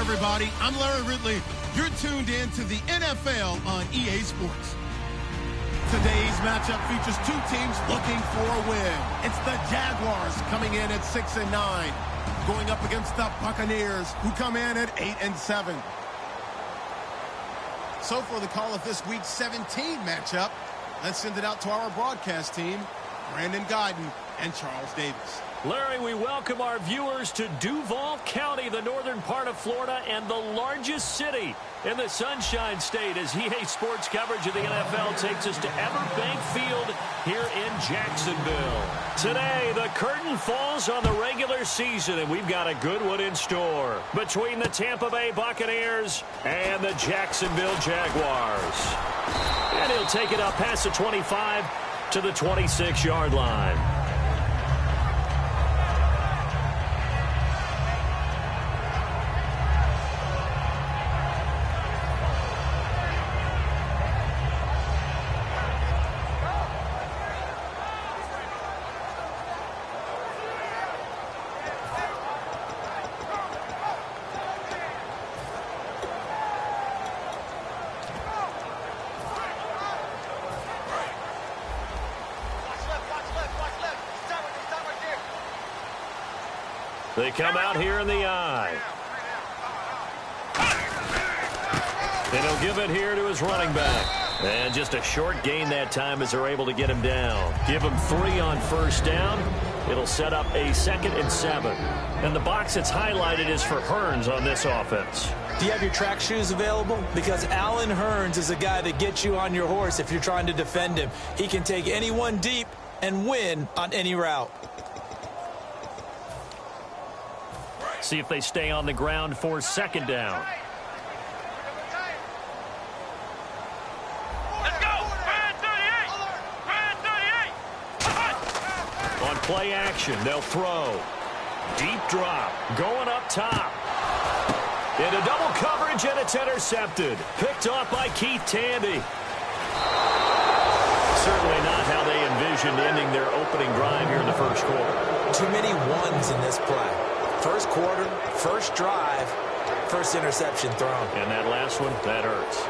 everybody. I'm Larry Ridley. You're tuned in to the NFL on EA Sports. Today's matchup features two teams looking for a win. It's the Jaguars coming in at 6-9, going up against the Buccaneers, who come in at 8-7. So for the call of this week's 17 matchup, let's send it out to our broadcast team, Brandon Guyton and Charles Davis. Larry, we welcome our viewers to Duval County, the northern part of Florida, and the largest city in the Sunshine State, as EA Sports coverage of the NFL takes us to Everbank Field here in Jacksonville. Today, the curtain falls on the regular season, and we've got a good one in store between the Tampa Bay Buccaneers and the Jacksonville Jaguars. And he'll take it up past the 25 to the 26-yard line. They come out here in the eye. And he'll give it here to his running back. And just a short gain that time as they're able to get him down. Give him 3 on first down. It'll set up a 2nd and 7. And the box that's highlighted is for Hearns on this offense. Do you have your track shoes available? Because Allen Hearns is a guy that gets you on your horse if you're trying to defend him. He can take anyone deep and win on any route. See if they stay on the ground for 2nd down. Let's go! Brad 38! Brad 38! On play action, they'll throw. Deep drop, going up top. Into double coverage, and it's intercepted. Picked off by Keith Tandy. Certainly not how they envisioned ending their opening drive here in the first quarter. Too many ones in this play. First quarter, first drive, first interception thrown. And that last one, that hurts.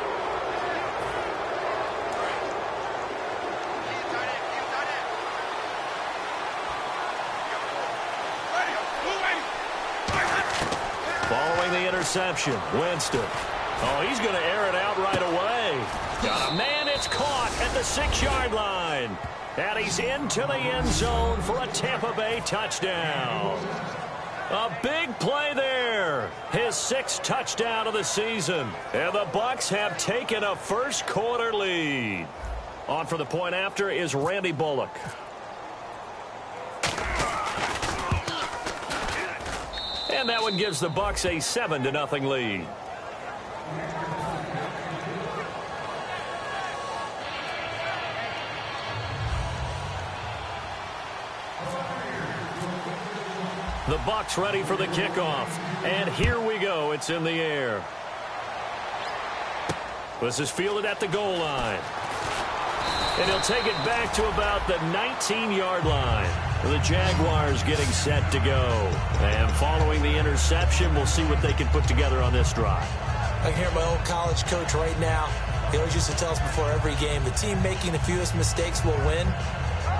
Following the interception, Winston. Oh, he's going to air it out right away. Got a man, it's caught at the 6-yard line. And he's into the end zone for a Tampa Bay touchdown. A big play there. His 6th touchdown of the season. And the Bucs have taken a first quarter lead. On for the point after is Randy Bullock. And that one gives the Bucs a 7-0 lead. The Bucs ready for the kickoff. And here we go. It's in the air. This is fielded at the goal line. And he'll take it back to about the 19-yard line. The Jaguars getting set to go. And following the interception, we'll see what they can put together on this drive. I can hear my old college coach right now. He always used to tell us before every game, the team making the fewest mistakes will win.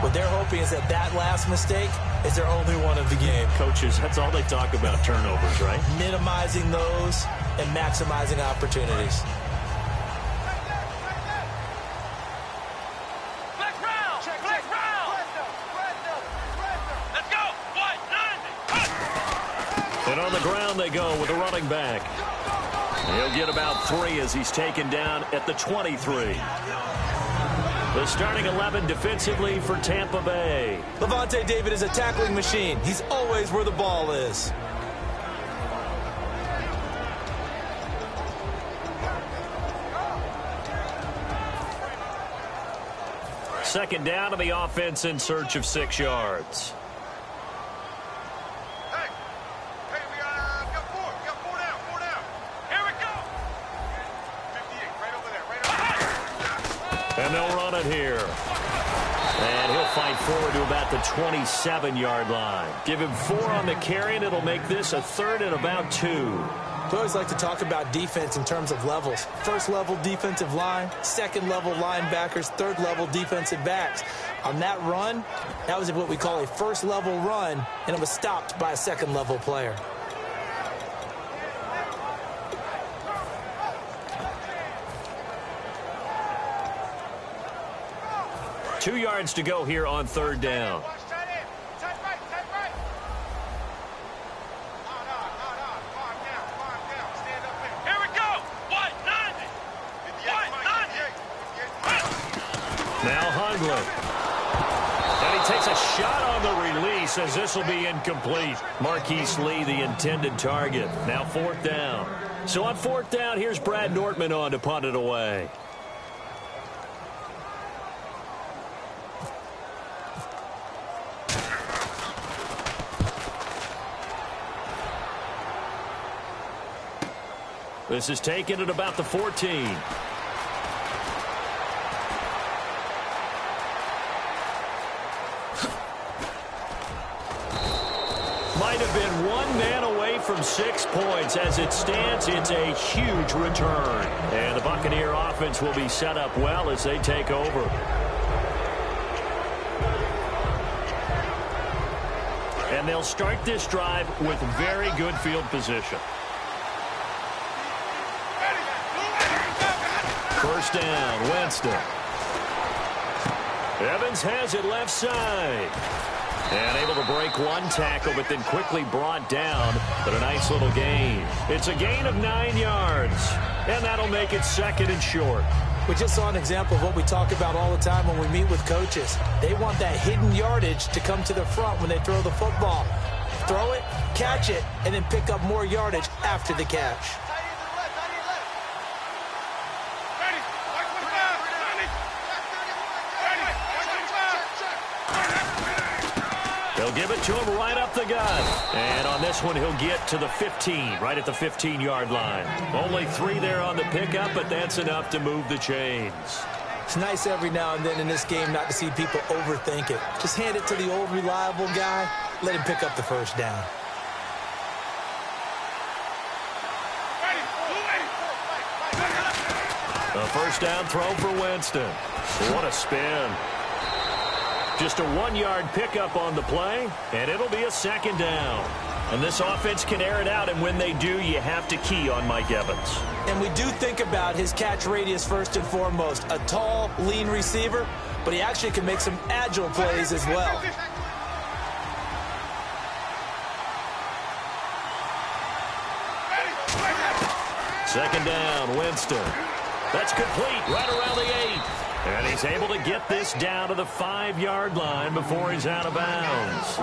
What they're hoping is that last mistake is their only one of the game. Coaches, that's all they talk about, turnovers, right? Minimizing those and maximizing opportunities. Flex round! Flex round! Let's go! 190! And on the ground they go with a running back. He'll get about 3 as he's taken down at the 23. The starting 11 defensively for Tampa Bay. Levante David is a tackling machine. He's always where the ball is. Second down to the offense in search of 6 yards. Hey, we got 4. We got 4 down. 4 down. Here we go. 58, right over there. And they'll run it here. And he'll fight forward to about the 27-yard line. Give him 4 on the carry, and it'll make this a 3rd and about 2. We always like to talk about defense in terms of levels. First-level defensive line, second-level linebackers, third-level defensive backs. On that run, that was what we call a first-level run, and it was stopped by a second-level player. Two yards to go here on third down. Now Hundley. And he takes a shot on the release as this will be incomplete. Marquise Lee, the intended target. Now fourth down. So on fourth down, here's Brad Nortman on to punt it away. This is taken at about the 14. Might have been one man away from 6 points. As it stands, it's a huge return. And the Buccaneer offense will be set up well as they take over. And they'll start this drive with very good field position. First down, Winston. Evans has it left side. And able to break one tackle, but then quickly brought down. But a nice little gain. It's a gain of 9 yards. And that'll make it second and short. We just saw an example of what we talk about all the time when we meet with coaches. They want that hidden yardage to come to the front when they throw the football. Throw it, catch it, and then pick up more yardage after the catch. They'll give it to him right up the gut. And on this one, he'll get to the 15, right at the 15-yard line. Only 3 there on the pickup, but that's enough to move the chains. It's nice every now and then in this game not to see people overthink it. Just hand it to the old reliable guy. Let him pick up the first down. A first down throw for Winston. What a spin. Just a 1-yard pickup on the play, and it'll be a second down. And this offense can air it out, and when they do, you have to key on Mike Evans. And we do think about his catch radius first and foremost. A tall, lean receiver, but he actually can make some agile plays as well. Second down, Winston. That's complete right around the 8. And he's able to get this down to the 5-yard line before he's out of bounds.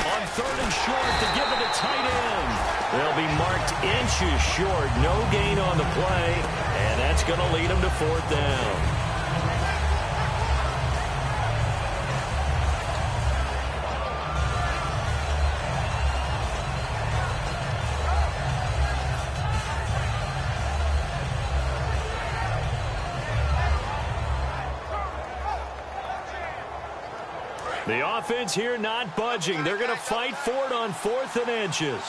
On third and short to give it to tight end. They'll be marked inches short. No gain on the play. And that's going to lead them to fourth down. The offense here not budging. They're going to fight for it on 4th and inches.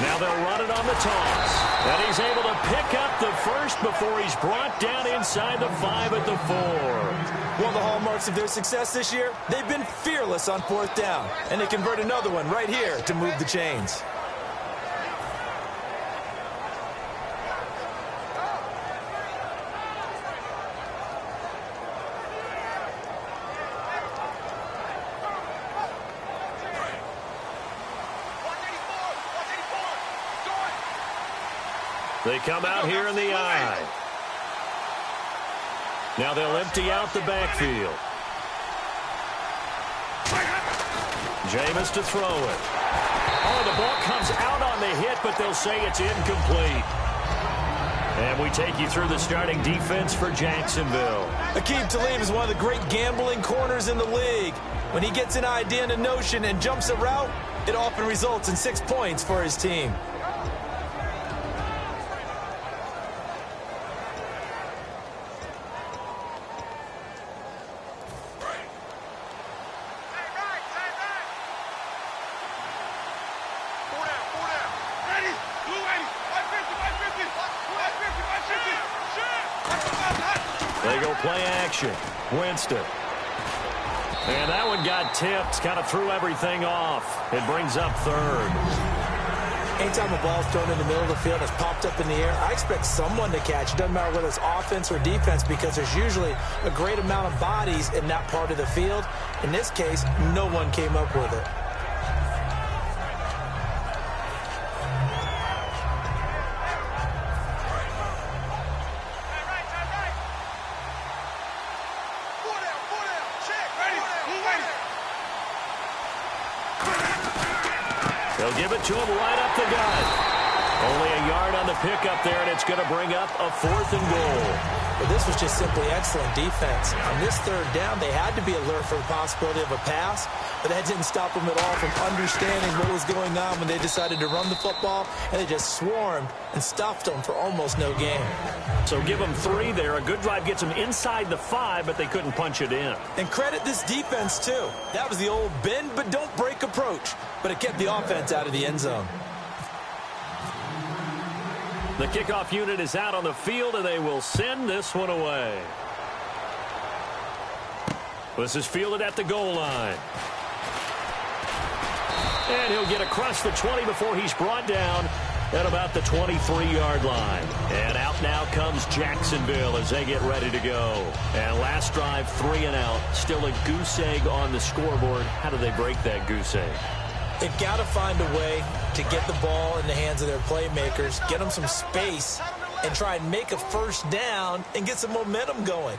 Now they'll run it on the toss. And he's able to pick up the first before he's brought down inside the 5 at the 4. One of the hallmarks of their success this year, they've been fearless on 4th down. And they convert another one right here to move the chains. They come out here in the eye. Now they'll empty out the backfield. Jameis to throw it. Oh, the ball comes out on the hit, but they'll say it's incomplete. And we take you through the starting defense for Jacksonville. Aqib Talib is one of the great gambling corners in the league. When he gets an idea and a notion and jumps a route, it often results in 6 points for his team. They go play action. Winston. And that one got tipped, kind of threw everything off. It brings up third. Anytime a ball's thrown in the middle of the field and it's popped up in the air, I expect someone to catch. It doesn't matter whether it's offense or defense because there's usually a great amount of bodies in that part of the field. In this case, no one came up with it. They'll give it to him right up the gut. Only a yard on the pickup there, and it's going to bring up a 4th and goal. But this was just simply excellent defense. On this third down, they had to be alert for the possibility of a pass, but that didn't stop them at all from understanding what was going on when they decided to run the football, and they just swarmed and stuffed them for almost no gain. So give them 3 there. A good drive gets them inside the 5, but they couldn't punch it in. And credit this defense, too. That was the old bend but don't break approach, but it kept the offense out of the end zone. The kickoff unit is out on the field, and they will send this one away. This is fielded at the goal line. And he'll get across the 20 before he's brought down at about the 23-yard line. And out now comes Jacksonville as they get ready to go. And last drive, 3 and out. Still a goose egg on the scoreboard. How do they break that goose egg? They've got to find a way to get the ball in the hands of their playmakers, get them some space, and try and make a first down and get some momentum going.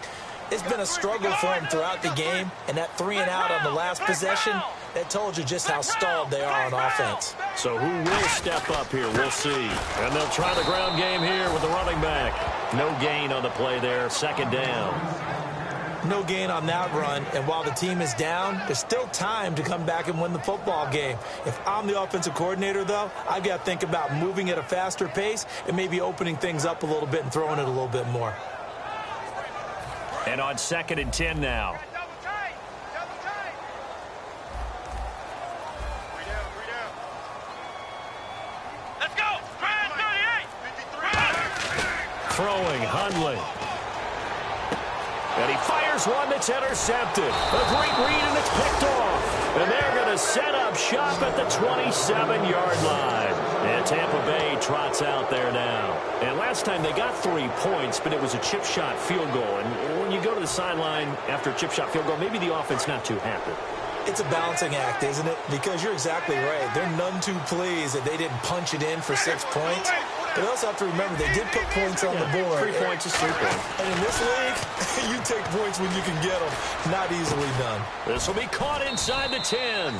It's been a struggle for them throughout the game, and that 3 and out on the last possession, that told you just how stalled they are on offense. So who will step up here? We'll see. And they'll try the ground game here with the running back. No gain on the play there, 2nd down. No gain on that run, and while the team is down, there's still time to come back and win the football game. If I'm the offensive coordinator, though, I've got to think about moving at a faster pace and maybe opening things up a little bit and throwing it a little bit more. And on 2nd and 10 now. Let's go! 38! Throwing, Hundley. And he fires one that's intercepted. A great read, and it's picked off. And they're going to set up shop at the 27-yard line. And Tampa Bay trots out there now. And last time they got 3 points, but it was a chip shot field goal. And when you go to the sideline after a chip shot field goal, maybe the offense not too happy. It's a balancing act, isn't it? Because you're exactly right. They're none too pleased that they didn't punch it in for 6 points. But you also have to remember they did put points on the board. 3 points is 3 points. And in this league, you take points when you can get them. Not easily done. This will be caught inside the 10.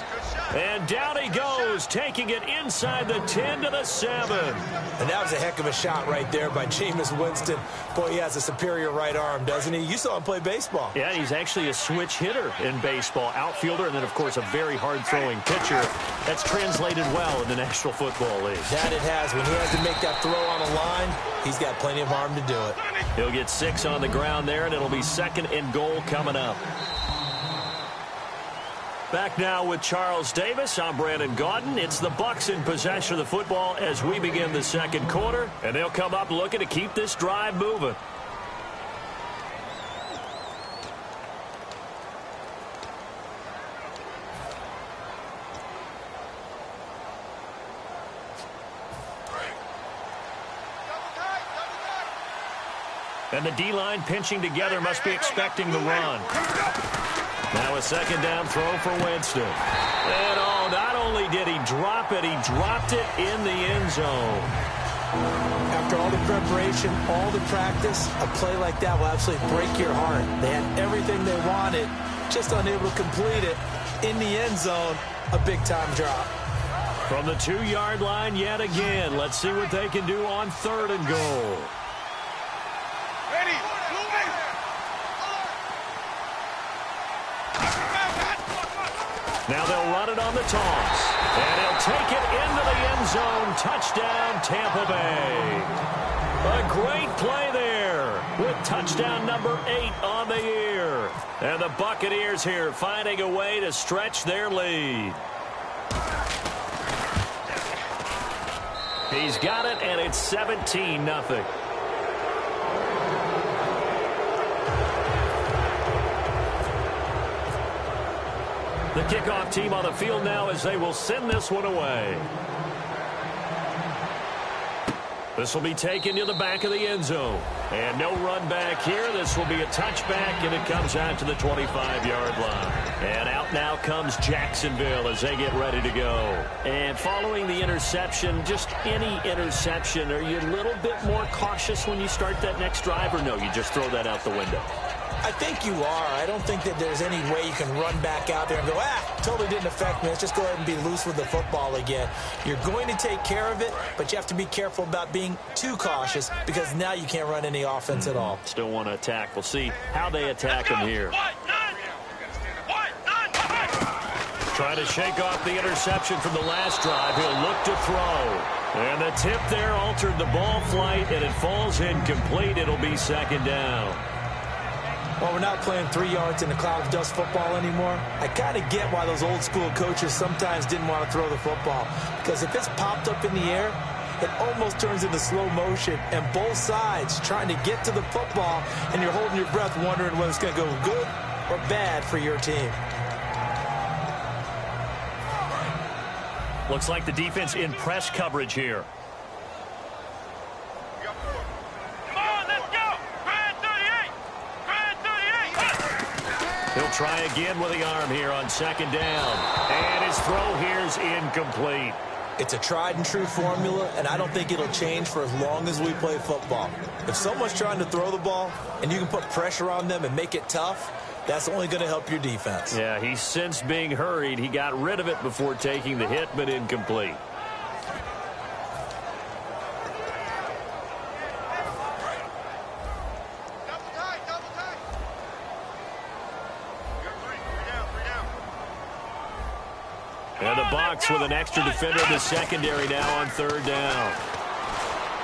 And down he goes, taking it inside the 10 to the 7. And that was a heck of a shot right there by Jameis Winston. Boy, he has a superior right arm, doesn't he? You saw him play baseball. Yeah, he's actually a switch hitter in baseball. Outfielder, and then, of course, a very hard-throwing pitcher. That's translated well in the National Football League. That it has. When he has to make that throw on a line, he's got plenty of arm to do it. He'll get 6 on the ground there, and it'll be 2nd and goal coming up. Back now with Charles Davis. I'm Brandon Gaudin. It's the Bucs in possession of the football as we begin the 2nd quarter, and they'll come up looking to keep this drive moving. And the D-line pinching together must be expecting the run. Now a 2nd down throw for Winston. And not only did he drop it, he dropped it in the end zone. After all the preparation, all the practice, a play like that will absolutely break your heart. They had everything they wanted, just unable to complete it. In the end zone, a big-time drop. From the 2-yard line yet again. Let's see what they can do on 3rd and goal. Now they'll run it on the toss. And he'll take it into the end zone. Touchdown, Tampa Bay. A great play there with touchdown number 8 on the year. And the Buccaneers here finding a way to stretch their lead. He's got it, and it's 17-0. The kickoff team on the field now as they will send this one away. This will be taken to the back of the end zone. And no run back here. This will be a touchback, and it comes out to the 25-yard line. And out now comes Jacksonville as they get ready to go. And following the interception, just any interception, are you a little bit more cautious when you start that next drive, or no, you just throw that out the window? I think you are. I don't think that there's any way you can run back out there and go, totally didn't affect me. Let's just go ahead and be loose with the football again. You're going to take care of it, but you have to be careful about being too cautious because now you can't run any offense at all. Still want to attack. We'll see how they attack him here. Trying to shake off the interception from the last drive. He'll look to throw. And the tip there altered the ball flight, and it falls incomplete. It'll be second down. Well, we're not playing 3 yards in a cloud of dust football anymore. I kind of get why those old school coaches sometimes didn't want to throw the football. Because if it's popped up in the air, it almost turns into slow motion. And both sides trying to get to the football, and you're holding your breath wondering whether it's going to go good or bad for your team. Looks like the defense in press coverage here. He'll try again with the arm here on second down. And his throw here is incomplete. It's a tried and true formula, and I don't think it'll change for as long as we play football. If someone's trying to throw the ball and you can put pressure on them and make it tough, that's only going to help your defense. Yeah, he's since being hurried. He got rid of it before taking the hit, but incomplete. And the Bucs with an extra defender in the secondary now on third down.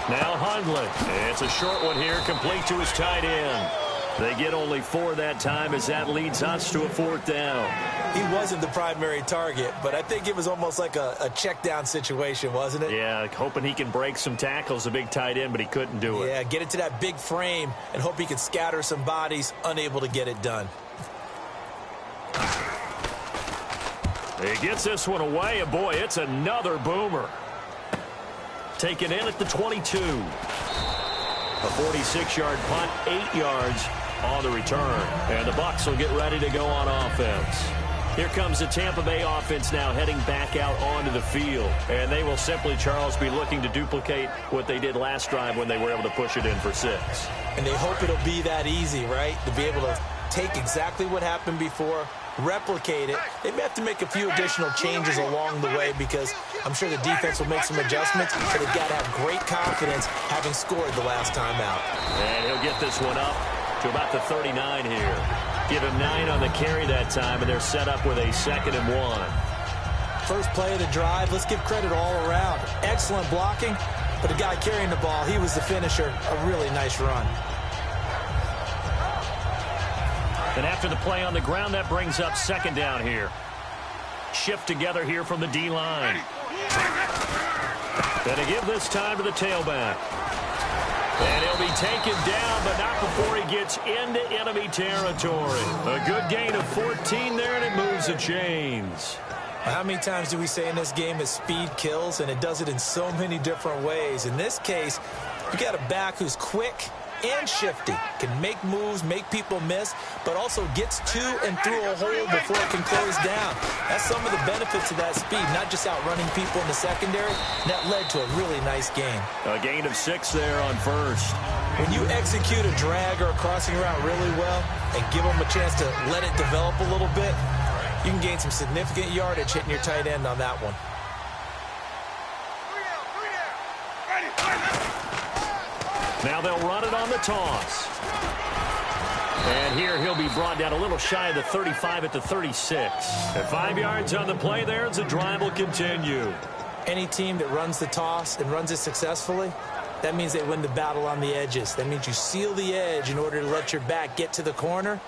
Now Hundley. It's a short one here, complete to his tight end. They get only 4 that time as that leads us to a 4th down. He wasn't the primary target, but I think it was almost like a check down situation, wasn't it? Yeah, hoping he can break some tackles, a big tight end, but he couldn't do it. Yeah, get it to that big frame and hope he can scatter some bodies, unable to get it done. He gets this one away, and boy, it's another boomer. Taken in at the 22. A 46-yard punt, 8 yards on the return. And the Bucs will get ready to go on offense. Here comes the Tampa Bay offense now heading back out onto the field. And they will simply, Charles, be looking to duplicate what they did last drive when they were able to push it in for 6. And they hope it'll be that easy, right? To be able to take exactly what happened before, replicate it. They may have to make a few additional changes along the way because I'm sure the defense will make some adjustments, but they've got to have great confidence having scored the last time out. And he'll get this one up to about the 39 here. Give him 9 on the carry that time, and they're set up with a 2nd and 1. First play of the drive, let's give credit all around. Excellent blocking, but the guy carrying the ball, he was the finisher. A really nice run. And after the play on the ground, that brings up 2nd down here. Shift together here from the D-line. And to give this time to the tailback. And he'll be taken down, but not before he gets into enemy territory. A good gain of 14 there, and it moves the chains. How many times do we say in this game that speed kills, and it does it in so many different ways? In this case, you got a back who's quick and shifty, can make moves, make people miss, but also gets to and through a hole before it can close down. That's some of the benefits of that speed, not just outrunning people in the secondary. That led to a really nice game. A gain of 6 there on first. When you execute a drag or a crossing route really well and give them a chance to let it develop a little bit, you can gain some significant yardage hitting your tight end on that one. Now they'll run it on the toss. And here he'll be brought down a little shy of the 35 at the 36. At 5 yards on the play there as the drive will continue. Any team that runs the toss and runs it successfully, that means they win the battle on the edges. That means you seal the edge in order to let your back get to the corner.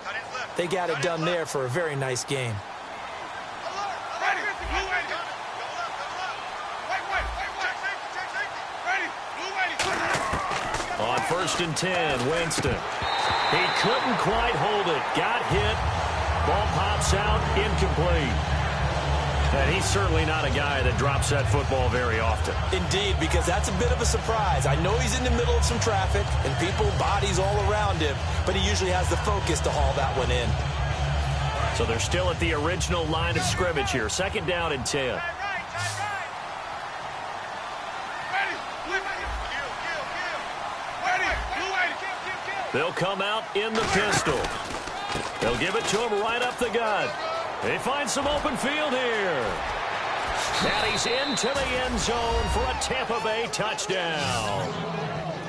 They got it done there for a very nice game. On 1st and 10, Winston. He couldn't quite hold it. Got hit. Ball pops out, incomplete. And he's certainly not a guy that drops that football very often. Indeed, because that's a bit of a surprise. I know he's in the middle of some traffic and people, bodies all around him, but he usually has the focus to haul that one in. So they're still at the original line of scrimmage here. 2nd down and 10. They'll come out in the pistol. They'll give it to him right up the gut. They find some open field here. And he's into the end zone for a Tampa Bay touchdown.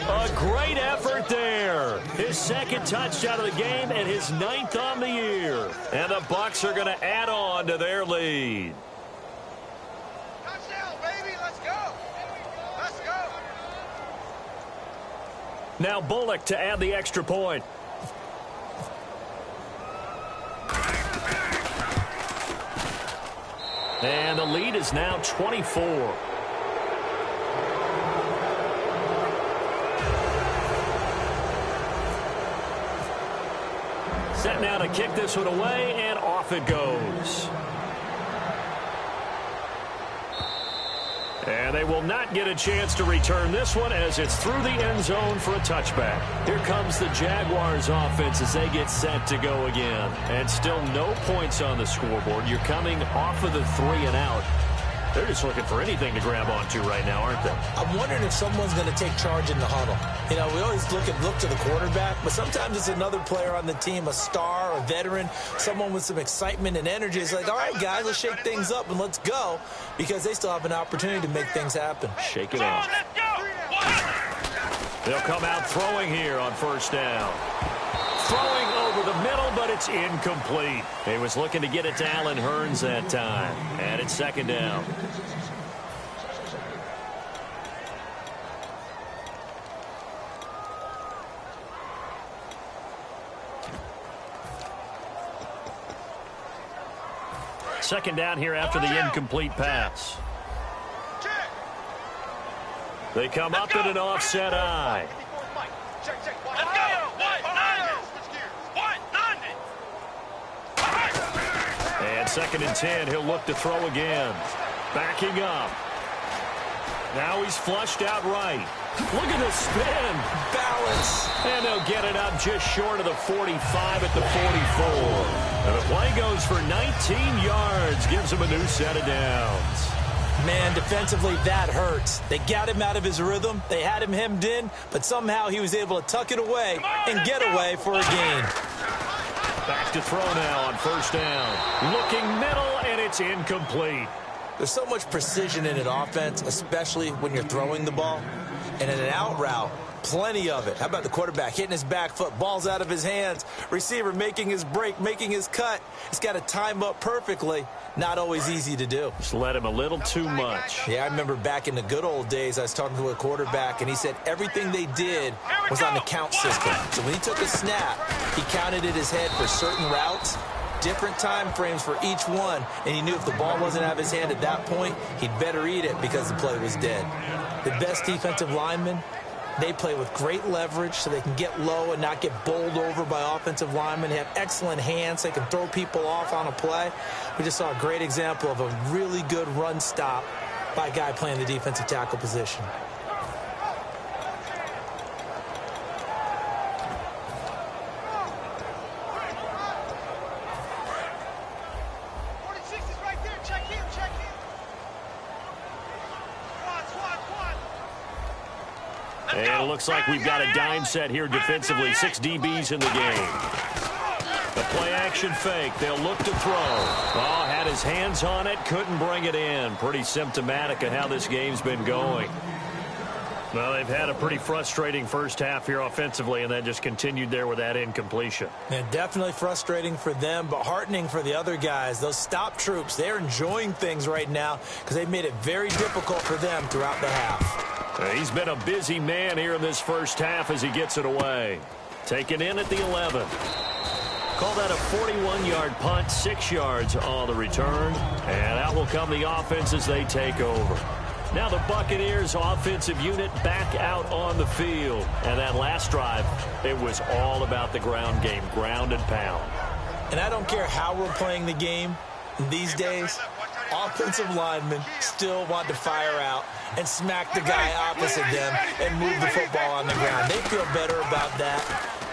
A great effort there. His 2nd touchdown of the game and his 9th on the year. And the Bucs are going to add on to their lead. Touchdown, baby. Let's go. Let's go. Now Bullock to add the extra point. And the lead is now 24. Set now to kick this one away, and off it goes. And they will not get a chance to return this one as it's through the end zone for a touchback. Here comes the Jaguars offense as they get set to go again. And still no points on the scoreboard. You're coming off of the 3 and out. They're just looking for anything to grab onto right now, aren't they? I'm wondering if someone's going to take charge in the huddle. You know, we always look to the quarterback, but sometimes it's another player on the team, a star, a veteran, someone with some excitement and energy. It's like, all right, guys, let's shake things up and let's go, because they still have an opportunity to make things happen. Shake it off. They'll come out throwing here on 1st down. Throwing over the middle, but it's incomplete. He was looking to get it to Allen Hurns that time. And it's 2nd down. Second down here after the incomplete pass. They come up in an offset eye. And 2nd and 10, he'll look to throw again. Backing up. Now he's flushed out right. Look at the spin. Balance. And they'll get it up just short of the 45 at the 44. And the play goes for 19 yards. Gives him a new set of downs. Man, defensively, that hurts. They got him out of his rhythm. They had him hemmed in, but somehow he was able to tuck it away and get away for a gain. Back to throw now on 1st down. Looking middle, and it's incomplete. There's so much precision in an offense, especially when you're throwing the ball. And in an out route, plenty of it. How about the quarterback hitting his back foot, ball's out of his hands, receiver making his break, making his cut. He's got to time up perfectly. Not always easy to do. Just let him a little too much. Yeah, I remember back in the good old days, I was talking to a quarterback, and he said everything they did was on the count system. So when he took a snap, he counted in his head for certain routes, different time frames for each one, and he knew if the ball wasn't out of his hand at that point, he'd better eat it because the play was dead. The best defensive linemen, they play with great leverage so they can get low and not get bowled over by offensive linemen. They have excellent hands. They can throw people off on a play. We just saw a great example of a really good run stop by a guy playing the defensive tackle position. And it looks like we've got a dime set here defensively. 6 DBs in the game. The play-action fake. They'll look to throw. Oh, had his hands on it. Couldn't bring it in. Pretty symptomatic of how this game's been going. Well, they've had a pretty frustrating first half here offensively, and then just continued there with that incompletion. Yeah, definitely frustrating for them, but heartening for the other guys. Those stop troops, they're enjoying things right now because they've made it very difficult for them throughout the half. He's been a busy man here in this first half as he gets it away. Taken in at the 11. Call that a 41-yard punt, 6 yards on the return. And out will come the offense as they take over. Now the Buccaneers offensive unit back out on the field. And that last drive, it was all about the ground game, ground and pound. And I don't care how we're playing the game these days, offensive linemen still want to fire out and smack the guy opposite them and move the football on the ground. They feel better about that.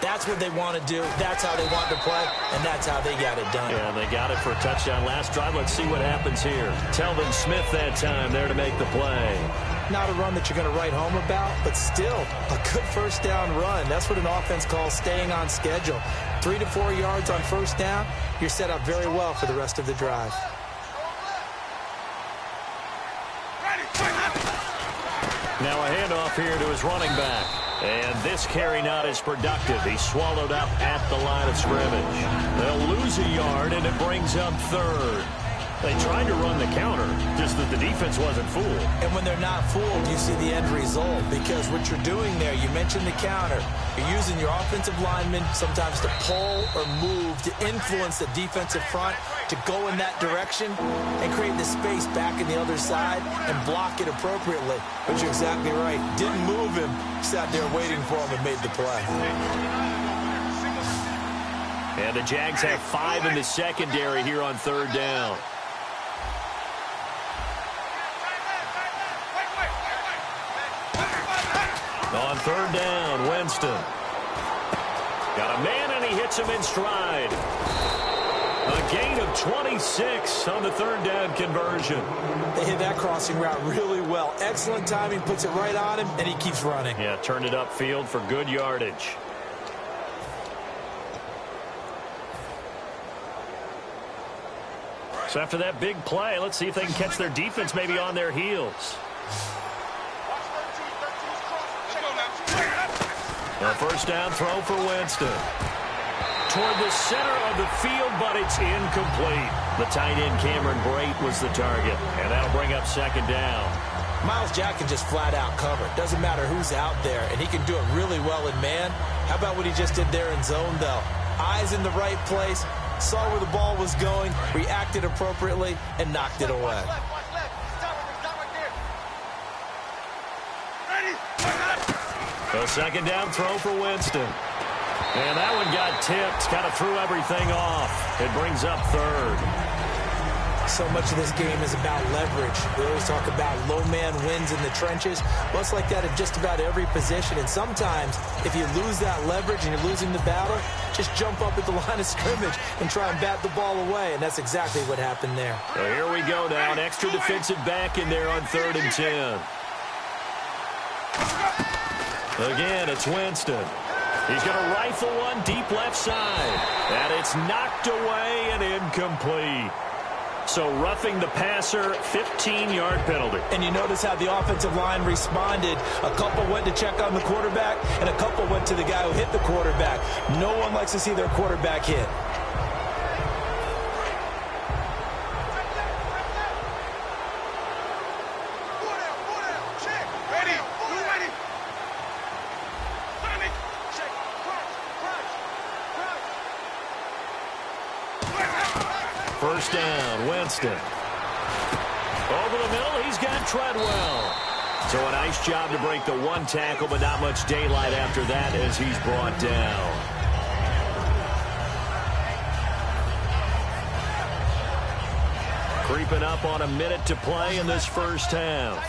That's what they want to do. That's how they want to play, and that's how they got it done. Yeah, they got it for a touchdown last drive. Let's see what happens here. Telvin Smith that time there to make the play. Not a run that you're going to write home about, but still a good first down run. That's what an offense calls staying on schedule. 3 to 4 yards on first down, you're set up very well for the rest of the drive. Now a handoff here to his running back. And this carry not as productive. He's swallowed up at the line of scrimmage. They'll lose a yard, and it brings up third. They tried to run the counter, just that the defense wasn't fooled. And when they're not fooled, you see the end result. Because what you're doing there, you mentioned the counter. You're using your offensive linemen sometimes to pull or move to influence the defensive front to go in that direction and create the space back in the other side and block it appropriately. But you're exactly right. Didn't move him. Sat there waiting for him and made the play. And the Jags have 5 in the secondary here on third down. On third down, Winston. Got a man, and he hits him in stride. A gain of 26 on the third down conversion. They hit that crossing route really well. Excellent timing, puts it right on him, and he keeps running. Yeah, turned it upfield for good yardage. So after that big play, let's see if they can catch their defense maybe on their heels. A first down throw for Winston. Toward the center of the field, but it's incomplete. The tight end, Cameron Brate, was the target. And that'll bring up second down. Myles Jack can just flat out cover. Doesn't matter who's out there, and he can do it really well in man. How about what he just did there in zone, though? Eyes in the right place, saw where the ball was going, reacted appropriately, and knocked it away. A second down throw for Winston. And that one got tipped, kind of threw everything off. It brings up third. So much of this game is about leverage. We always talk about low man wins in the trenches. Well, it's like that in just about every position. And sometimes, if you lose that leverage and you're losing the battle, just jump up at the line of scrimmage and try and bat the ball away. And that's exactly what happened there. So here we go now. An extra defensive back in there on 3rd and 10. Again, it's Winston. He's going to rifle one deep left side. And it's knocked away and incomplete. So roughing the passer, 15-yard penalty. And you notice how the offensive line responded. A couple went to check on the quarterback, and a couple went to the guy who hit the quarterback. No one likes to see their quarterback hit. First down, Winston. Over the middle, he's got Treadwell. So a nice job to break the one tackle, but not much daylight after that as he's brought down. Creeping up on a minute to play in this first half.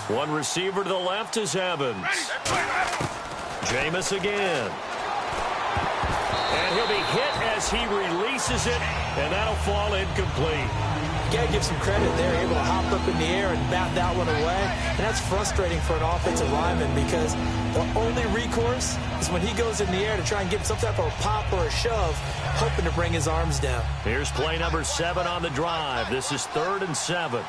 One receiver to the left is Evans. Jameis again. And he'll be hit as he releases it, and that'll fall incomplete. You got to give some credit there. Able to hop up in the air and bat that one away. And that's frustrating for an offensive lineman because the only recourse is when he goes in the air to try and get some type of a pop or a shove, hoping to bring his arms down. Here's play number 7 on the drive. This is 3rd and 7.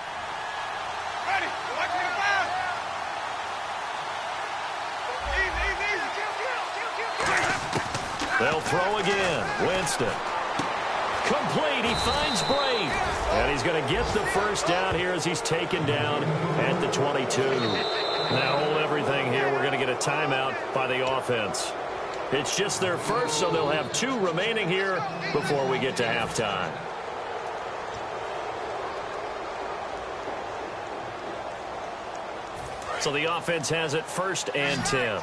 They'll throw again. Winston. Complete. He finds Brave. And he's going to get the first down here as he's taken down at the 22. Now hold everything here. We're going to get a timeout by the offense. It's just their first, so they'll have 2 remaining here before we get to halftime. So the offense has it 1st and 10.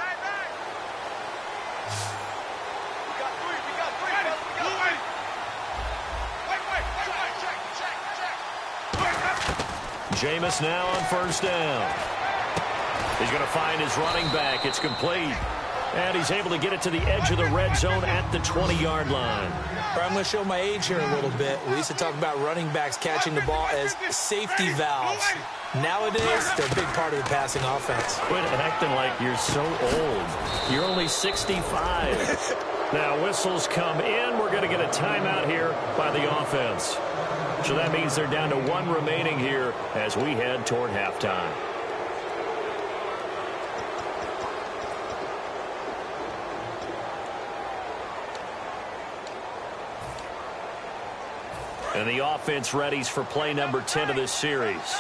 Jameis now on 1st down. He's going to find his running back. It's complete. And he's able to get it to the edge of the red zone at the 20-yard line. I'm going to show my age here a little bit. We used to talk about running backs catching the ball as safety valves. Nowadays, they're a big part of the passing offense. Quit acting like you're so old. You're only 65. Now, whistles come in. We're going to get a timeout here by the offense. So that means they're down to 1 remaining here as we head toward halftime. And the offense readies for play number 10 of this series.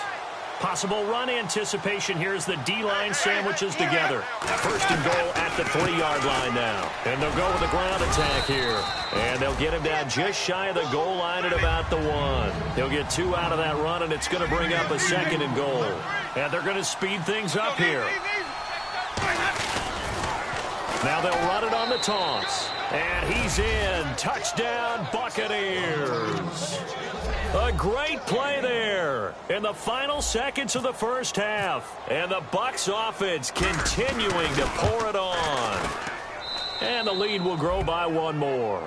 Possible run anticipation here as the D-line sandwiches together. 1st and goal at the 3-yard line now. And they'll go with a ground attack here. And they'll get him down just shy of the goal line at about the 1. He'll get 2 out of that run, and it's going to bring up a 2nd and goal. And they're going to speed things up here. Now they'll run it on the toss. And he's in. Touchdown, Buccaneers. A great play there in the final seconds of the first half. And the Bucs offense continuing to pour it on. And the lead will grow by 1 more.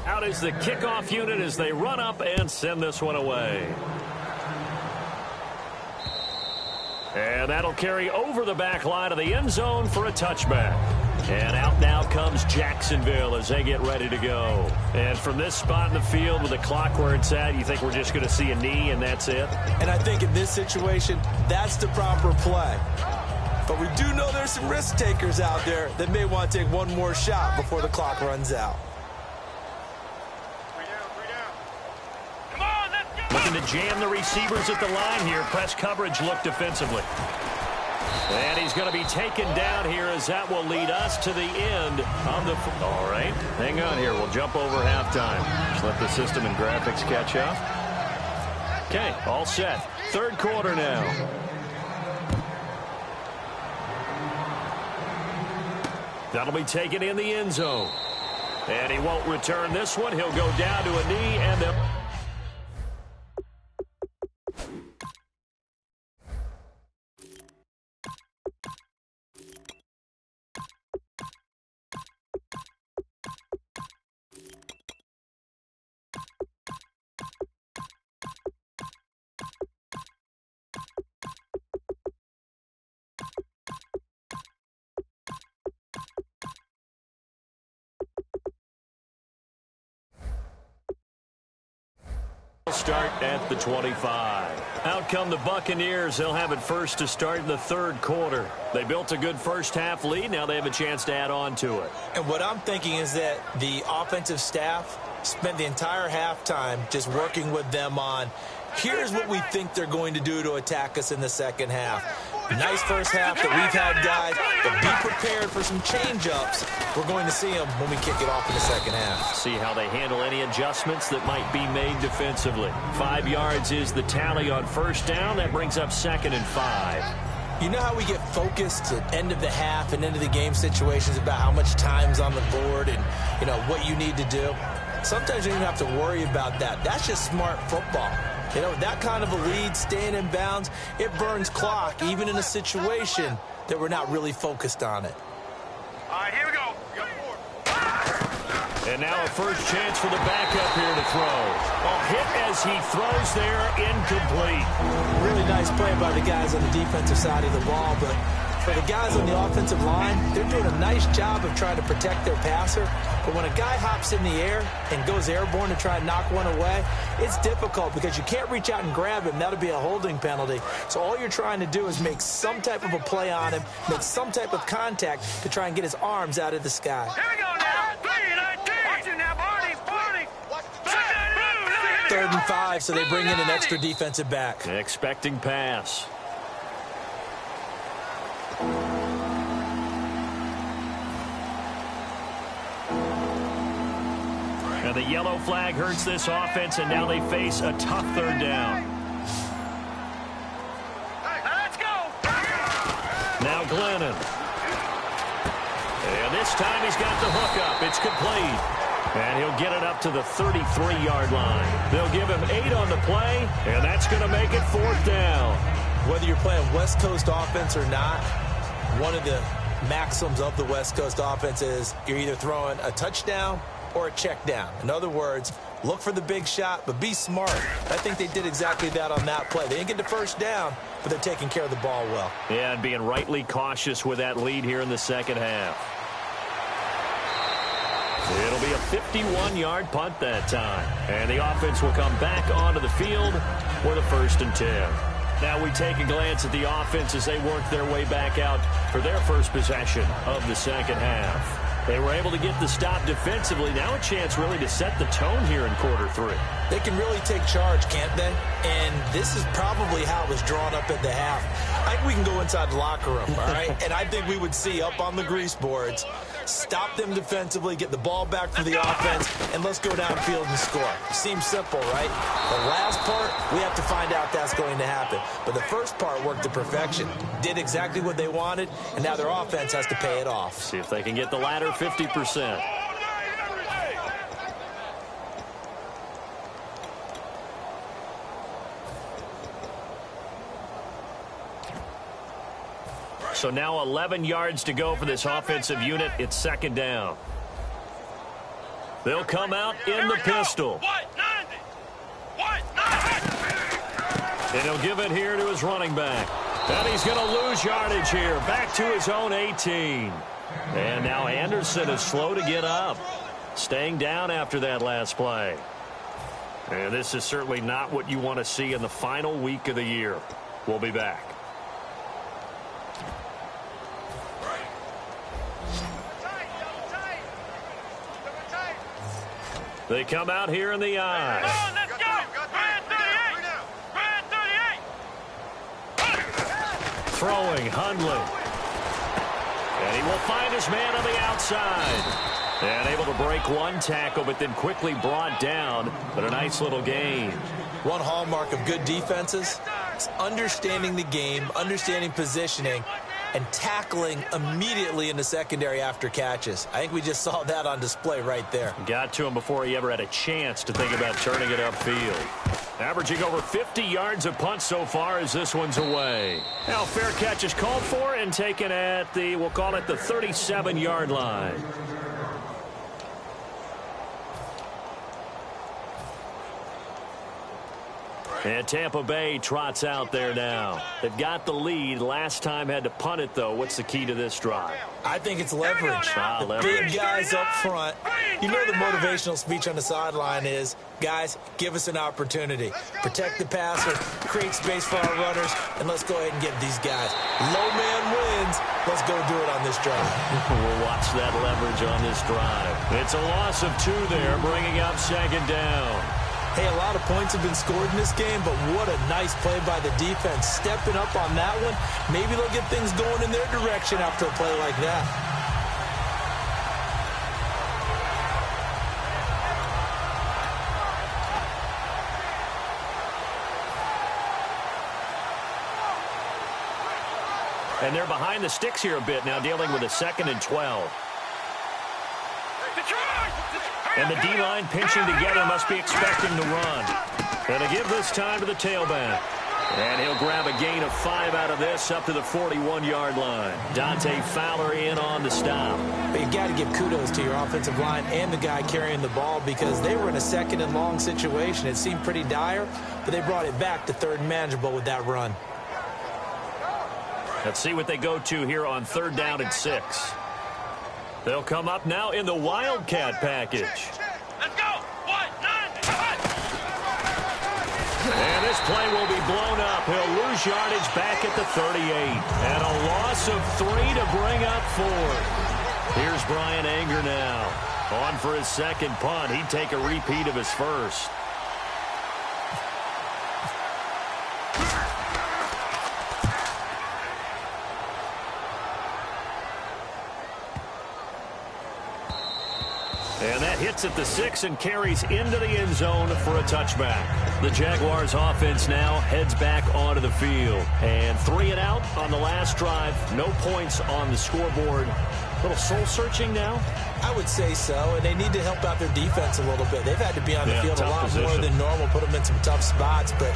Out is the kickoff unit as they run up and send this one away. And that'll carry over the back line of the end zone for a touchback. And out now comes Jacksonville as they get ready to go. And from this spot in the field with the clock where it's at, you think we're just going to see a knee and that's it? And I think in this situation, that's the proper play. But we do know there's some risk takers out there that may want to take one more shot before the clock runs out. Looking to jam the receivers at the line here. Press coverage look defensively. And he's going to be taken down here as that will lead us to the end of the... All right, hang on here. We'll jump over halftime. Just let the system and graphics catch up. Okay, all set. 3rd quarter now. That'll be taken in the end zone. And he won't return this one. He'll go down to a knee and they'll... Start at the 25. Out come the Buccaneers. They'll have it first to start in the 3rd quarter. They built a good first half lead. Now they have a chance to add on to it. And what I'm thinking is that the offensive staff spent the entire halftime just working with them on, here's what we think they're going to do to attack us in the second half. Nice first half that we've had, guys, but be prepared for some change-ups. We're going to see them when we kick it off in the second half. See how they handle any adjustments that might be made defensively. 5 yards is the tally on 1st down. That brings up 2nd and 5. You know how we get focused at end of the half and end of the game situations about how much time's on the board and, you know, what you need to do? Sometimes you don't have to worry about that. That's just smart football. You know, that kind of a lead, staying in bounds, it burns clock, even in a situation that we're not really focused on it. All right, here we go. We got 4. And now a first chance for the backup here to throw. A hit as he throws there, incomplete. Really nice play by the guys on the defensive side of the ball, but For the guys on the offensive line, they're doing a nice job of trying to protect their passer. But when a guy hops in the air and goes airborne to try and knock one away, it's difficult because you can't reach out and grab him. That'll be a holding penalty. So all you're trying to do is make some type of a play on him, make some type of contact to try and get his arms out of the sky. Here we go now. 3-19. Watch it now, Barney. 3rd and 5, so they bring in an extra defensive back. Expecting pass. And the yellow flag hurts this offense, and now they face a tough 3rd down. Let's go. Now Glennon. And this time he's got the hook up. It's complete. And he'll get it up to the 33-yard line. They'll give him 8 on the play, and that's going to make it 4th down. Whether you're playing West Coast offense or not, one of the maxims of the West Coast offense is you're either throwing a touchdown or a check down. In other words, look for the big shot, but be smart. I think they did exactly that on that play. They didn't get the 1st down, but they're taking care of the ball well. Yeah, and being rightly cautious with that lead here in the 2nd half. It'll be a 51-yard punt that time. And the offense will come back onto the field for the 1st and 10. Now we take a glance at the offense as they work their way back out for their first possession of the 2nd half. They were able to get the stop defensively. Now a chance really to set the tone here in quarter 3. They can really take charge, can't they? And this is probably how it was drawn up at the half. I think we can go inside the locker room, all right? And I think we would see up on the grease boards, stop them defensively, get the ball back for the offense, and let's go downfield and score. Seems simple, right? The last part, we have to find out that's going to happen. But the first part worked to perfection. Did exactly what they wanted, and now their offense has to pay it off. See if they can get the latter 50%. So now 11 yards to go for this offensive unit. It's 2nd down. They'll come out in the pistol. And he'll give it here to his running back. And he's going to lose yardage here. Back to his own 18. And now Anderson is slow to get up. Staying down after that last play. And this is certainly not what you want to see in the final week of the year. We'll be back. They come out here in the eye. Let's go. Brand 38. Throwing, Hundley. And he will find his man on the outside. And able to break one tackle, but then quickly brought down. But a nice little gain. One hallmark of good defenses is understanding the game, understanding positioning, and tackling immediately in the secondary after catches. I think we just saw that on display right there. Got to him before he ever had a chance to think about turning it upfield. Averaging over 50 yards of punt so far as this one's away. Now fair catch is called for and taken at the, we'll call it the 37-yard line. And Tampa Bay trots out there now. They've got the lead. Last time had to punt it, though. What's the key to this drive? I think it's leverage. The Leverage. big guys up front. You know the motivational speech on the sideline is, guys, give us an opportunity. Protect the passer, create space for our runners, and let's go ahead and get these guys. Low man wins. Let's go do it on this drive. We'll watch that leverage on this drive. It's a loss of 2 there, bringing up 2nd down. Hey, a lot of points have been scored in this game, but what a nice play by the defense. Stepping up on that one, maybe they'll get things going in their direction after a play like that. And they're behind the sticks here a bit now, dealing with a 2nd and 12. And the D-line pinching together, must be expecting to run. And to give this time to the tailback. And he'll grab a gain of 5 out of this up to the 41-yard line. Dante Fowler in on the stop. But you've got to give kudos to your offensive line and the guy carrying the ball because they were in a 2nd and long situation. It seemed pretty dire, but they brought it back to 3rd and manageable with that run. Let's see what they go to here on 3rd down and 6. They'll come up now in the Wildcat package. Let's go. 1, 9, And this play will be blown up. He'll lose yardage back at the 38. And a loss of 3 to bring up 4. Here's Brian Anger now. On for his second punt. He'd take a repeat of his first. And that hits at the 6 and carries into the end zone for a touchback. The Jaguars offense now heads back onto the field. And 3 and out on the last drive. No points on the scoreboard. A little soul-searching now? I would say so, and they need to help out their defense a little bit. They've had to be on the field a lot more than normal, put them in some tough spots. But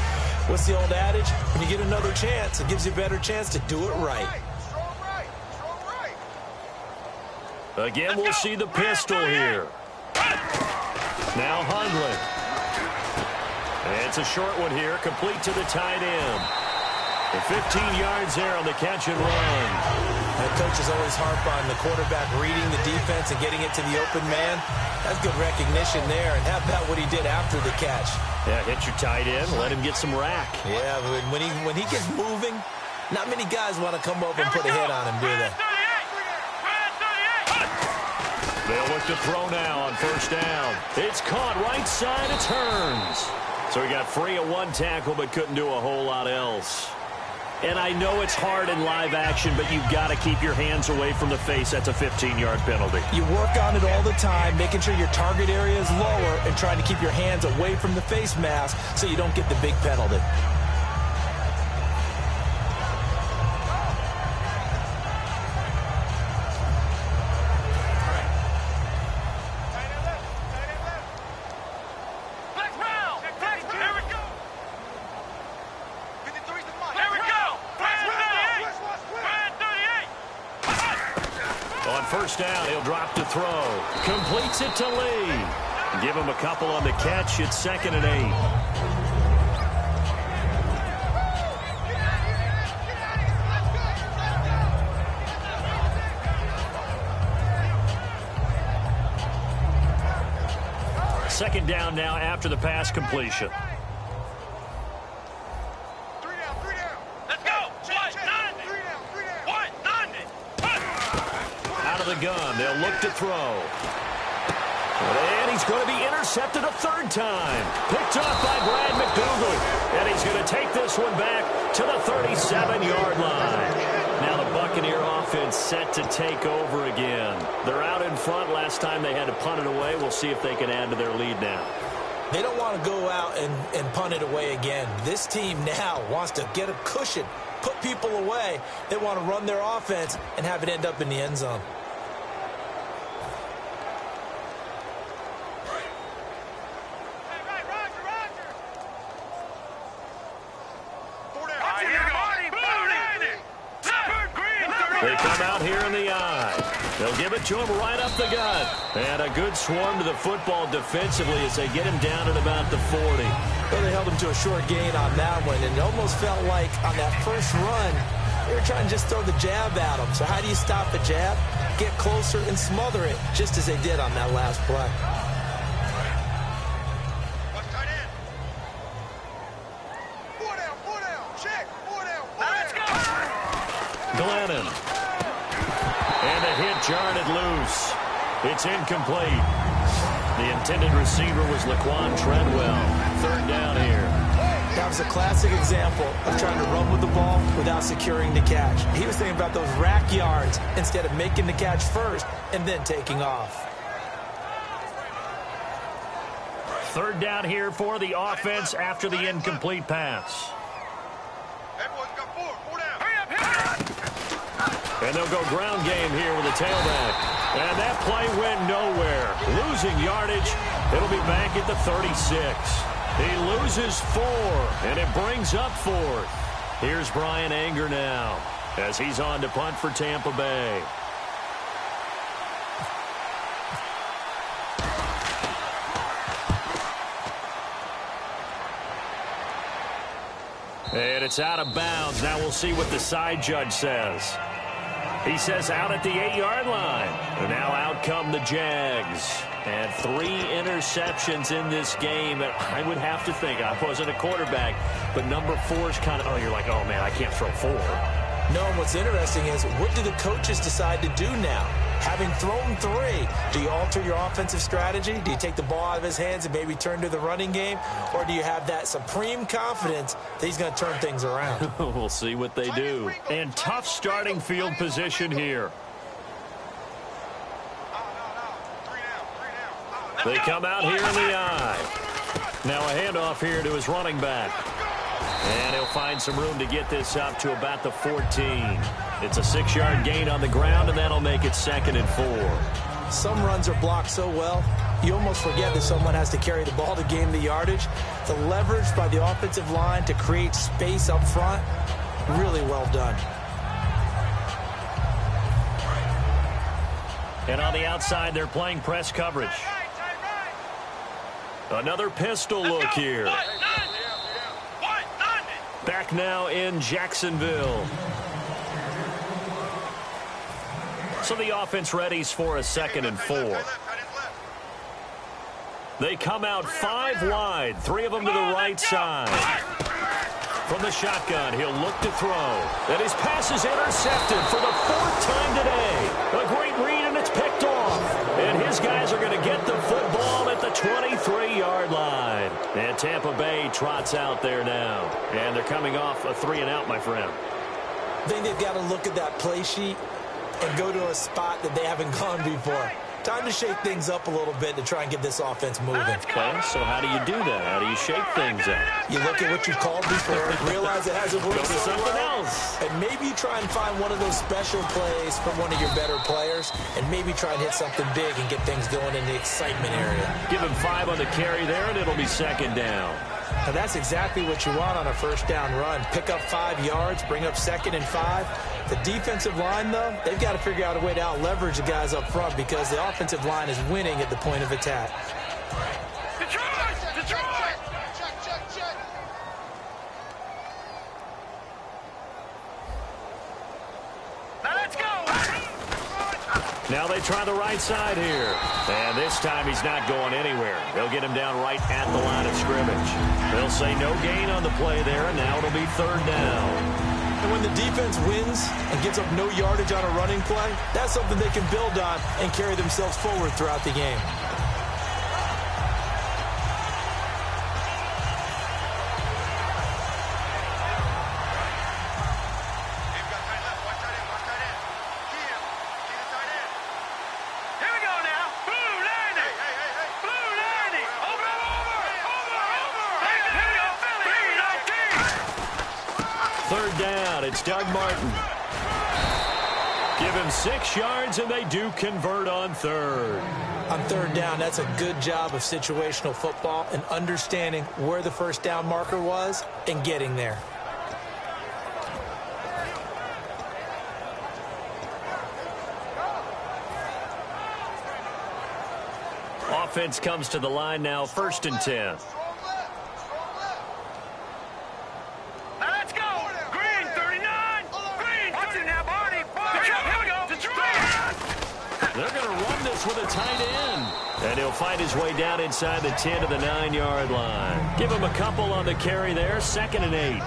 what's the old adage? When you get another chance, it gives you a better chance to do it right. Again, we'll see the pistol here. Now Hundley. It's a short one here, complete to the tight end. The 15 yards there on the catch and run. And coaches always harp on the quarterback reading the defense and getting it to the open man. That's good recognition there. And how about what he did after the catch? Yeah, hit your tight end, let him get some rack. Yeah, but when he gets moving, not many guys want to come over and put a hit on him, do they? They'll look to throw now on 1st down. It's caught right side. It turns. So he got free of 1 tackle but couldn't do a whole lot else. And I know it's hard in live action, but you've got to keep your hands away from the face. That's a 15-yard penalty. You work on it all the time, making sure your target area is lower and trying to keep your hands away from the face mask so you don't get the big penalty. Down, he'll drop to throw. Completes it to Lee. Give him a couple on the catch. It's 2nd and 8. Second down now after the pass completion. The gun. They'll look to throw. And he's going to be intercepted a 3rd time. Picked up by Brad McDougal. And he's going to take this one back to the 37-yard line. Now the Buccaneer offense set to take over again. They're out in front. Last time they had to punt it away. We'll see if they can add to their lead now. They don't want to go out and punt it away again. This team now wants to get a cushion, put people away. They want to run their offense and have it end up in the end zone. They come out here in the eye. They'll give it to him right up the gut. And a good swarm to the football defensively as they get him down at about the 40. Well, they held him to a short gain on that one, and it almost felt like on that first run, they were trying to just throw the jab at him. So how do you stop the jab? Get closer and smother it, just as they did on that last play. Glennon. And the hit jarred it loose. It's incomplete. The intended receiver was Laquan Treadwell. 3rd down here. That was a classic example of trying to run with the ball without securing the catch. He was thinking about those rack yards instead of making the catch first and then taking off. 3rd down here for the offense after the incomplete pass. And they'll go ground game here with a tailback. And that play went nowhere. Losing yardage. It'll be back at the 36. He loses 4, and it brings up 4th. Here's Brian Anger now as he's on to punt for Tampa Bay. And it's out of bounds. Now we'll see what the side judge says. He says out at the 8-yard line. And now out come the Jags. And 3 interceptions in this game. And I would have to think, I wasn't a quarterback, but number 4 is kind of, oh, you're like, oh, man, I can't throw 4. No, and what's interesting is, what do the coaches decide to do now? Having thrown 3, do you alter your offensive strategy? Do you take the ball out of his hands and maybe turn to the running game? Or do you have that supreme confidence that he's going to turn things around? We'll see what they do. And tough starting field position here. They come out here in the eye. Now a handoff here to his running back. And he'll find some room to get this up to about the 14. It's a 6-yard gain on the ground, and that'll make it 2nd and 4. Some runs are blocked so well, you almost forget that someone has to carry the ball to gain the yardage. The leverage by the offensive line to create space up front, really well done. And on the outside, they're playing press coverage. Another pistol look here. Back now in Jacksonville. So the offense readies for a 2nd and 4. They come out 5 wide, 3 of them to the right side. From the shotgun, he'll look to throw. And his pass is intercepted for the 4th time today. A great read, and it's picked off. And his guys are going to get the football at the 23-yard line. And Tampa Bay trots out there now. And they're coming off a 3-and-out, my friend. I think they've got to look at that play sheet and go to a spot that they haven't gone before. Time to shake things up a little bit to try and get this offense moving. Okay, so how do you do that? How do you shake things up? You look at what you've called before, realize it hasn't worked Go to something else. and maybe try and find one of those special plays from one of your better players, and maybe try and hit something big and get things going in the excitement area. Give him 5 on the carry there, and it'll be 2nd down. Now that's exactly what you want on a 1st down run. Pick up 5 yards, bring up 2nd and 5. The defensive line, though, they've got to figure out a way to out-leverage the guys up front because the offensive line is winning at the point of attack. Detroit! Now let's go! Now they try the right side here. And this time he's not going anywhere. They'll get him down right at the line of scrimmage. They'll say no gain on the play there, and now it'll be 3rd down. And when the defense wins and gives up no yardage on a running play, that's something they can build on and carry themselves forward throughout the game. It's Doug Martin. Give him 6 yards, and they do convert on 3rd. On 3rd down, that's a good job of situational football and understanding where the 1st down marker was and getting there. Offense comes to the line now, 1st and 10. They're going to run this with a tight end. And he'll find his way down inside the 10 to the 9-yard line. Give him a couple on the carry there, 2nd and 8.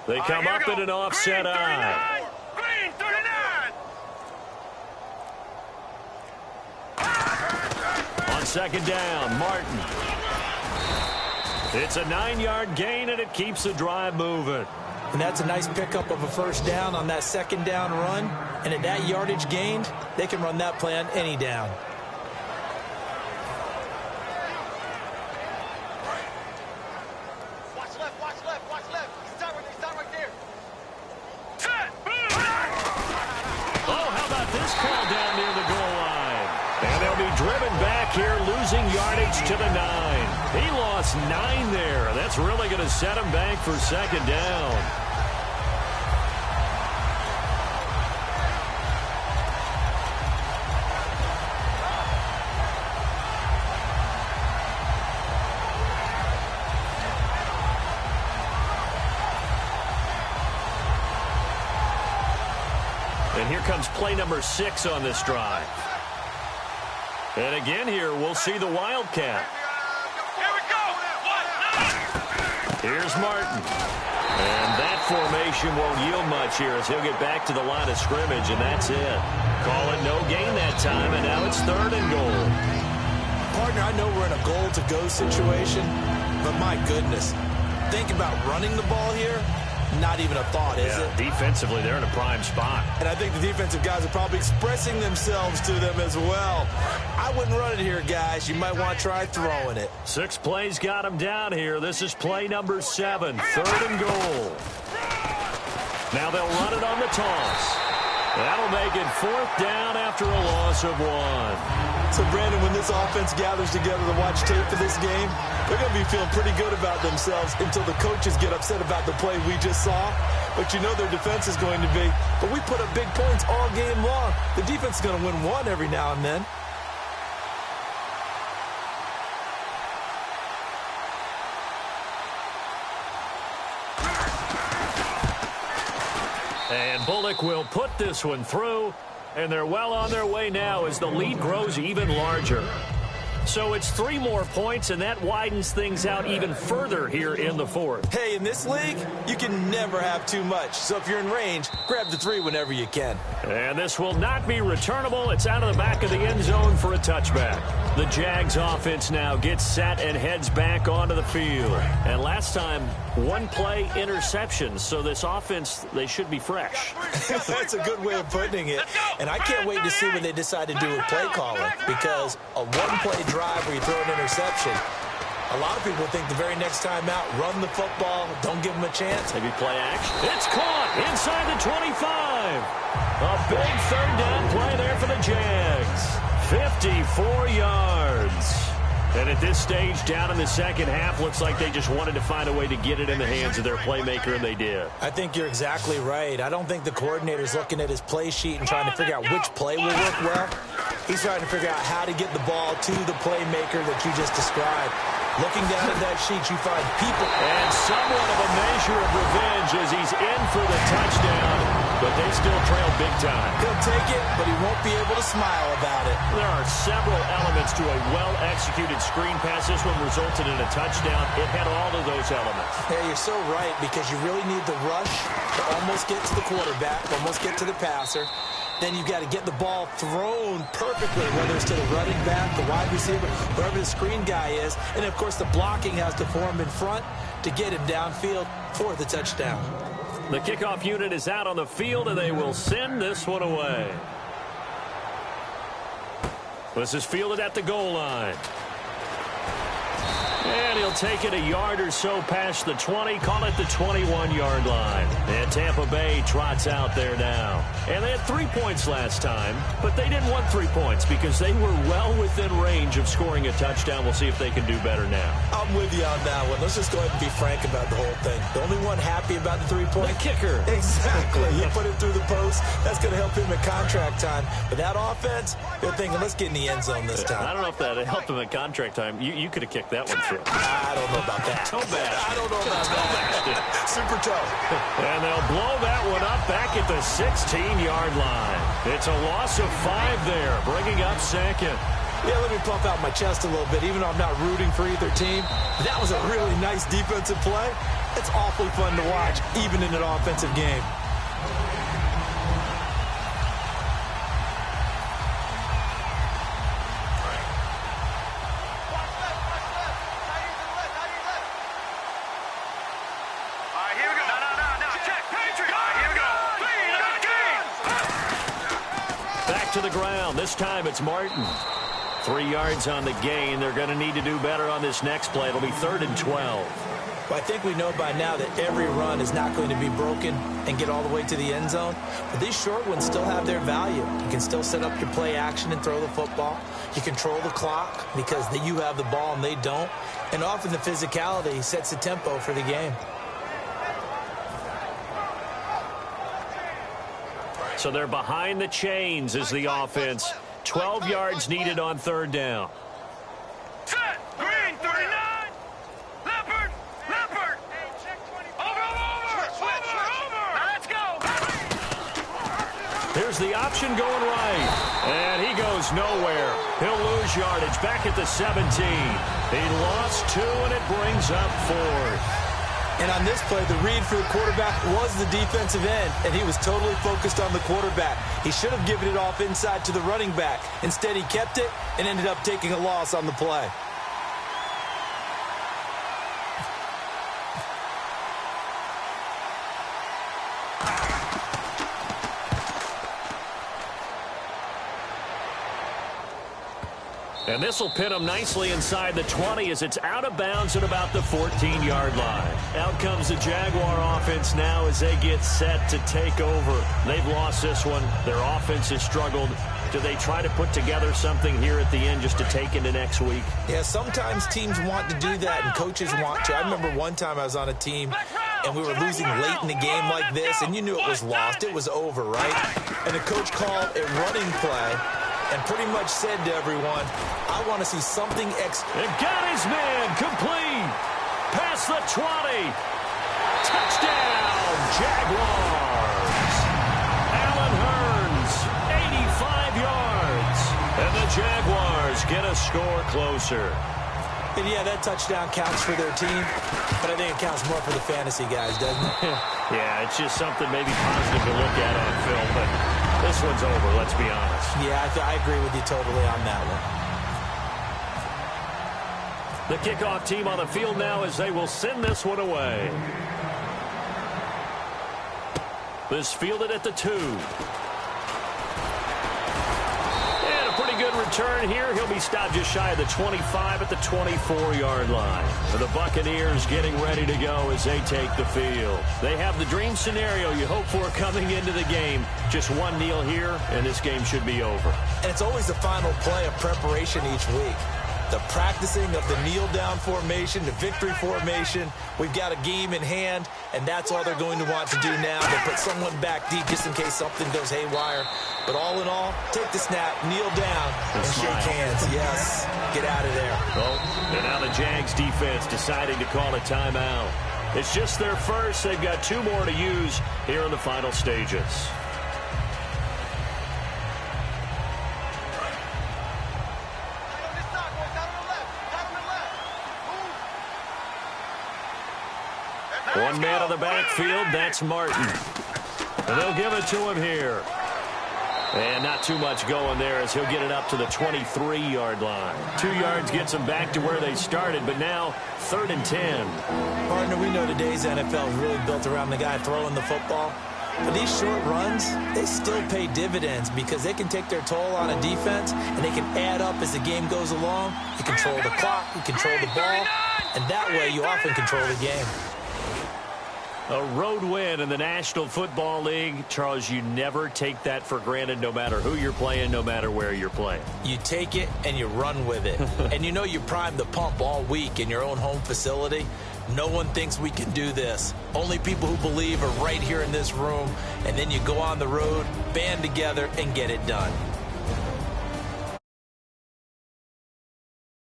They come up in an offset eye. Green 39. On 2nd down, Martin. It's a 9-yard gain, and it keeps the drive moving. And that's a nice pickup of a 1st down on that 2nd down run. And at that yardage gained, they can run that play on any down. Oh, how about this call down near the goal line? losing yardage to the 9. He lost 9 there. That's really going to set him back for second down. And here comes play number 6 on this drive. And again here, we'll see the Wildcat. Here we go. Here's Martin. And that formation won't yield much here as he'll get back to the line of scrimmage, and that's it. Call it no gain that time, and now it's 3rd and goal. Partner, I know we're in a goal-to-go situation, but my goodness, think about running the ball here. Not even a thought, is it? Defensively, they're in a prime spot. And I think the defensive guys are probably expressing themselves to them as well. I wouldn't run it here, guys. You might want to try throwing it. 6 plays got him down here. This is play number 7, 3rd and goal. Now they'll run it on the toss. That'll make it 4th down after a loss of 1. So, Brandon, when this offense gathers together to watch tape for this game, they're going to be feeling pretty good about themselves until the coaches get upset about the play we just saw. But you know their defense is going to be. But we put up big points all game long. The defense is going to win one every now and then. And Bullock will put this one through. And they're well on their way now as the lead grows even larger. So it's 3 more points, and that widens things out even further here in the 4th. Hey, in this league, you can never have too much. So if you're in range, grab the 3 whenever you can. And this will not be returnable. It's out of the back of the end zone for a touchback. The Jags offense now gets set and heads back onto the field. And last time, 1 play interception. So this offense, they should be fresh. That's a good way of putting it. And I can't wait to see what they decide to do with play calling, because a 1-play drive where you throw an interception, a lot of people think the very next time out, run the football, don't give them a chance. Maybe play action. It's caught inside the 25. A big 3rd down play there for the Jags. 54 yards. And at this stage, down in the second half, looks like they just wanted to find a way to get it in the hands of their playmaker, and they did. I think you're exactly right. I don't think the coordinator's looking at his play sheet and trying to figure out which play will work well. He's trying to figure out how to get the ball to the playmaker that you just described. Looking down at that sheet, you find people. And somewhat of a measure of revenge as he's in for the touchdown, but they still trail big time. He'll take it, but he won't be able to smile about it. There are several elements to a well-executed screen pass. This one resulted in a touchdown. It had all of those elements. Yeah, you're so right, because you really need the rush to almost get to the quarterback, almost get to the passer. Then you've got to get the ball thrown perfectly, whether it's to the running back, the wide receiver, wherever the screen guy is. And, of course, the blocking has to form in front to get him downfield for the touchdown. The kickoff unit is out on the field, and they will send this one away. This is fielded at the goal line. And he'll take it a yard or so past the 20, call it the 21-yard line. And Tampa Bay trots out there now. And they had 3 points last time, but they didn't want 3 points because they were well within range of scoring a touchdown. We'll see if they can do better now. I'm with you on that one. Let's just go ahead and be frank about the whole thing. The only one happy about the 3-point? The kicker. Exactly. He put it through the post. That's going to help him at contract time. But that offense, they're thinking, let's get in the end zone this time. I don't know if that helped him at contract time. You could have kicked that one through. I don't know about that. Toe bash. I don't know about that. Super toe. And they'll blow that one up back at the 16-yard line. It's a loss of 5 there, bringing up second. Yeah, let me puff out my chest a little bit, even though I'm not rooting for either team. That was a really nice defensive play. It's awfully fun to watch, even in an offensive game. To the ground. This time it's Martin. 3 yards on the gain. They're going to need to do better on this next play. It'll be 3rd and 12. Well, I think we know by now that every run is not going to be broken and get all the way to the end zone. But these short ones still have their value. You can still set up your play action and throw the football. You control the clock because you have the ball and they don't. And often the physicality sets the tempo for the game. So they're behind the chains as the offense. 12 yards needed on third down. Set. Green, 39. Leopard. Leopard. Over. Let's go. Here's the option going right. And he goes nowhere. He'll lose yardage back at the 17. He lost 2, and it brings up 4th. And on this play, the read for the quarterback was the defensive end, and he was totally focused on the quarterback. He should have given it off inside to the running back. Instead, he kept it and ended up taking a loss on the play. And this will pin them nicely inside the 20 as it's out of bounds at about the 14-yard line. Out comes the Jaguar offense now as they get set to take over. They've lost this one. Their offense has struggled. Do they try to put together something here at the end just to take into next week? Yeah, sometimes teams want to do that and coaches want to. I remember one time I was on a team and we were losing late in the game like this, and you knew it was lost. It was over, right? And the coach called a running play and pretty much said to everyone, I want to see something And got his man complete. Past the 20. Touchdown, Jaguars. Allen Hurns, 85 yards. And the Jaguars get a score closer. And yeah, that touchdown counts for their team, but I think it counts more for the fantasy guys, doesn't it? Yeah, it's just something maybe positive to look at on film, but this one's over, let's be honest. Yeah, I agree with you totally on that one. The kickoff team on the field now as they will send this one away. This fielded at the 2. And a pretty good return here. He'll be stopped just shy of the 25 at the 24-yard line. For the Buccaneers getting ready to go as they take the field. They have the dream scenario you hope for coming into the game. Just one kneel here, and this game should be over. And it's always the final play of preparation each week. The practicing of the kneel-down formation, the victory formation. We've got a game in hand, and that's all they're going to want to do now. They'll put someone back deep just in case something goes haywire. But all in all, take the snap, kneel down, and shake hands. Yes, get out of there. Well, and now the Jags defense deciding to call a timeout. It's just their first. They've got 2 more to use here in the final stages. One man on the backfield, that's Martin. And they'll give it to him here. And not too much going there as he'll get it up to the 23-yard line. 2 yards gets them back to where they started, but now 3rd and 10. Partner, we know today's NFL is really built around the guy throwing the football. But these short runs, they still pay dividends because they can take their toll on a defense and they can add up as the game goes along. You control the clock, you control the ball, and that way you often control the game. A road win in the National Football League. Charles, you never take that for granted no matter who you're playing, no matter where you're playing. You take it and you run with it. And you know you primed the pump all week in your own home facility. No one thinks we can do this. Only people who believe are right here in this room. And then you go on the road, band together, and get it done.